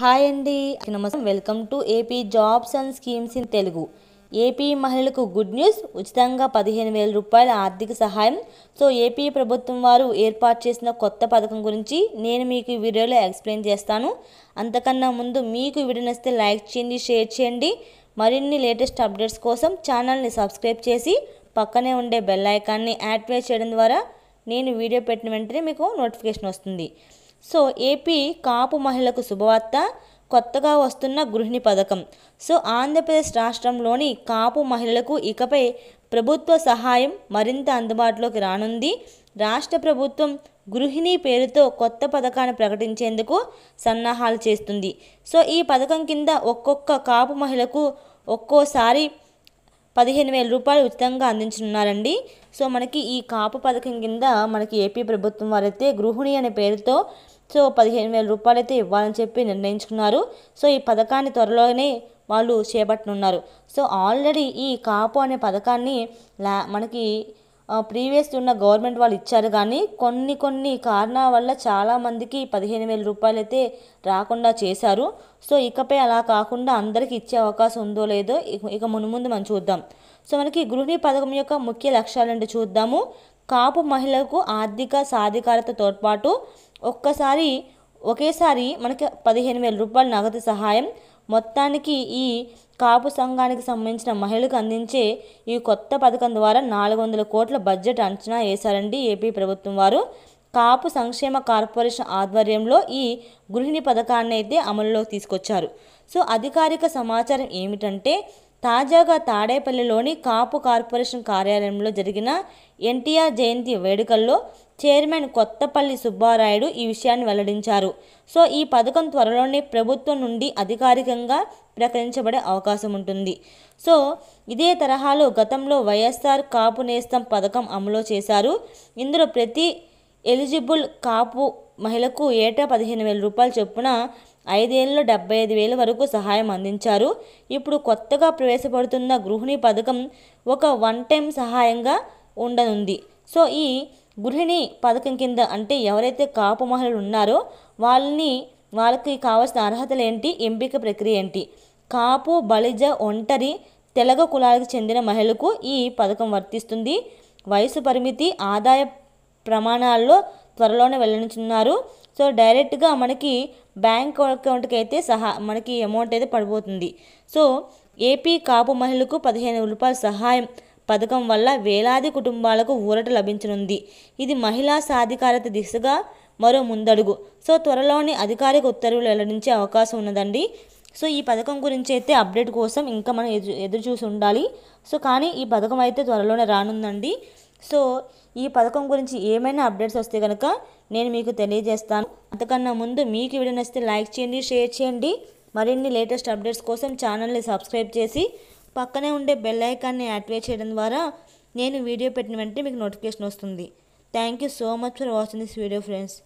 Hi అండి, నమస్తే. Welcome to AP jobs and schemes in Telugu. AP మహిళలకు గుడ్ న్యూస్. ఉచితంగా 15,000 రూపాయల ఆర్థిక సహాయం. సో ఏపీ ప్రభుత్వం వారు ఏర్పాటు చేసిన కొత్త పథకం గురించి నేను మీకు ఈ వీడియోలో ఎక్స్ప్లెయిన్ చేస్తాను. అంతకన్నా ముందు మీకు వీడియో నచ్చితే లైక్ చేయండి, షేర్ చేయండి. మరిన్ని లేటెస్ట్ అప్డేట్స్ కోసం ఛానల్ని సబ్స్క్రైబ్ చేసి పక్కనే ఉండే బెల్ ఐకాన్ని యాక్టివేట్ చేయడం ద్వారా నేను వీడియో పెట్టిన వెంటనే మీకు నోటిఫికేషన్ వస్తుంది. సో ఏపీ కాపు మహిళలకు శుభవార్త. కొత్తగా వస్తున్న గృహిణి పథకం. సో ఆంధ్రప్రదేశ్ రాష్ట్రంలోని కాపు మహిళలకు ఇకపై ప్రభుత్వ సహాయం మరింత అందుబాటులోకి రానుంది. రాష్ట్ర ప్రభుత్వం గృహిణి పేరుతో కొత్త పథకాన్ని ప్రకటించేందుకు సన్నాహాలు చేస్తుంది. సో ఈ పథకం కింద ఒక్కొక్క కాపు మహిళకు ఒక్కోసారి 15,000 రూపాయలు ఉచితంగా అందించనున్నారండి. సో మనకి ఈ కాపు పథకం కింద మనకి ఏపీ ప్రభుత్వం వారైతే గృహిణి అనే పేరుతో 15,000 రూపాయలు అయితే ఇవ్వాలని చెప్పి నిర్ణయించుకున్నారు. సో ఈ పథకాన్ని త్వరలోనే వాళ్ళు చేపట్టనున్నారు. సో ఆల్రెడీ ఈ కాపు అనే పథకాన్ని మనకి ప్రీవియస్ ఉన్న గవర్నమెంట్ వాళ్ళు ఇచ్చారు, కానీ కొన్ని కారణాల వల్ల చాలామందికి 15,000 రూపాయలు అయితే రాకుండా చేశారు. సో ఇకపై అలా కాకుండా అందరికీ ఇచ్చే అవకాశం ఉందో లేదో ఇక మున్ముందు మనం చూద్దాం. సో మనకి గృహిణి పథకం యొక్క ముఖ్య లక్ష్యాలంటే చూద్దాము. కాపు మహిళలకు ఆర్థిక సాధికారత తోడ్పాటు. ఒకేసారి మనకి 15,000 రూపాయల నగదు సహాయం. మొత్తానికి ఈ కాపు సంఘానికి సంబంధించిన మహిళలకు అందించే ఈ కొత్త పథకం ద్వారా 400 కోట్ల బడ్జెట్ అంచనా వేశారండి ఏపీ ప్రభుత్వం వారు. కాపు సంక్షేమ కార్పొరేషన్ ఆధ్వర్యంలో ఈ గృహిణి పథకాన్ని అయితే అమలులోకి తీసుకొచ్చారు. సో అధికారిక సమాచారం ఏమిటంటే, తాజాగా తాడేపల్లిలోని కాపు కార్పొరేషన్ కార్యాలయంలో జరిగిన ఎన్టీఆర్ జయంతి వేడుకల్లో చైర్మన్ కొత్తపల్లి సుబ్బారాయుడు ఈ విషయాన్ని వెల్లడించారు. సో ఈ పథకం త్వరలోనే ప్రభుత్వం నుండి అధికారికంగా ప్రకటించబడే అవకాశం ఉంటుంది. సో ఇదే తరహాలో గతంలో వైఎస్ఆర్ కాపు నేస్తం పథకం అమలు చేశారు. ఇందులో ప్రతి ఎలిజిబుల్ కాపు మహిళకు ఏటా 15,000 రూపాయల చొప్పున 5 ఏళ్లలో 75,000 వరకు సహాయం అందించారు. ఇప్పుడు కొత్తగా ప్రవేశపెడుతున్న గృహిణి పథకం ఒక వన్ టైం సహాయంగా ఉండనుంది. సో ఈ గృహిణి పథకం కింద అంటే ఎవరైతే కాపు మహిళలు ఉన్నారో వాళ్ళకి కావాల్సిన అర్హతలు ఏంటి, ఎంపిక ప్రక్రియ ఏంటి? కాపు, బలిజ, ఒంటరి, తెలగ కులాలకు చెందిన మహిళలకు ఈ పథకం వర్తిస్తుంది. వయసు పరిమితి, ఆదాయ ప్రమాణాల్లో త్వరలోనే వెల్లడించున్నారు. సో డైరెక్ట్గా మనకి బ్యాంక్ అకౌంట్కి అయితే మనకి అమౌంట్ అయితే పడిపోతుంది. సో ఏపీ కాపు మహిళలకు 15,000 రూపాయల సహాయం పథకం వల్ల వేలాది కుటుంబాలకు ఊరట లభించనుంది. ఇది మహిళా సాధికారత దిశగా మరో ముందడుగు. సో త్వరలోని అధికారిక ఉత్తర్వులు వెల్లడించే అవకాశం ఉన్నదండి. సో ఈ పథకం గురించి అయితే అప్డేట్ కోసం ఇంకా మనం ఎదురు చూసి ఉండాలి. సో కానీ ఈ పథకం అయితే త్వరలోనే రానుందండి. సో ఈ పథకం గురించి ఏమైనా అప్డేట్స్ వస్తే కనుక నేను మీకు తెలియజేస్తాను. అంతకన్నా ముందు మీకు వీడియో నచ్చితే లైక్ చేయండి, షేర్ చేయండి. మరిన్ని లేటెస్ట్ అప్డేట్స్ కోసం ఛానల్ని సబ్స్క్రైబ్ చేసి పక్కనే ఉండే బెల్ ఐకాన్ని యాక్టివేట్ చేయడం ద్వారా నేను వీడియో పెట్టిన వెంటనే మీకు నోటిఫికేషన్ వస్తుంది. Thank you so much for watching this video friends.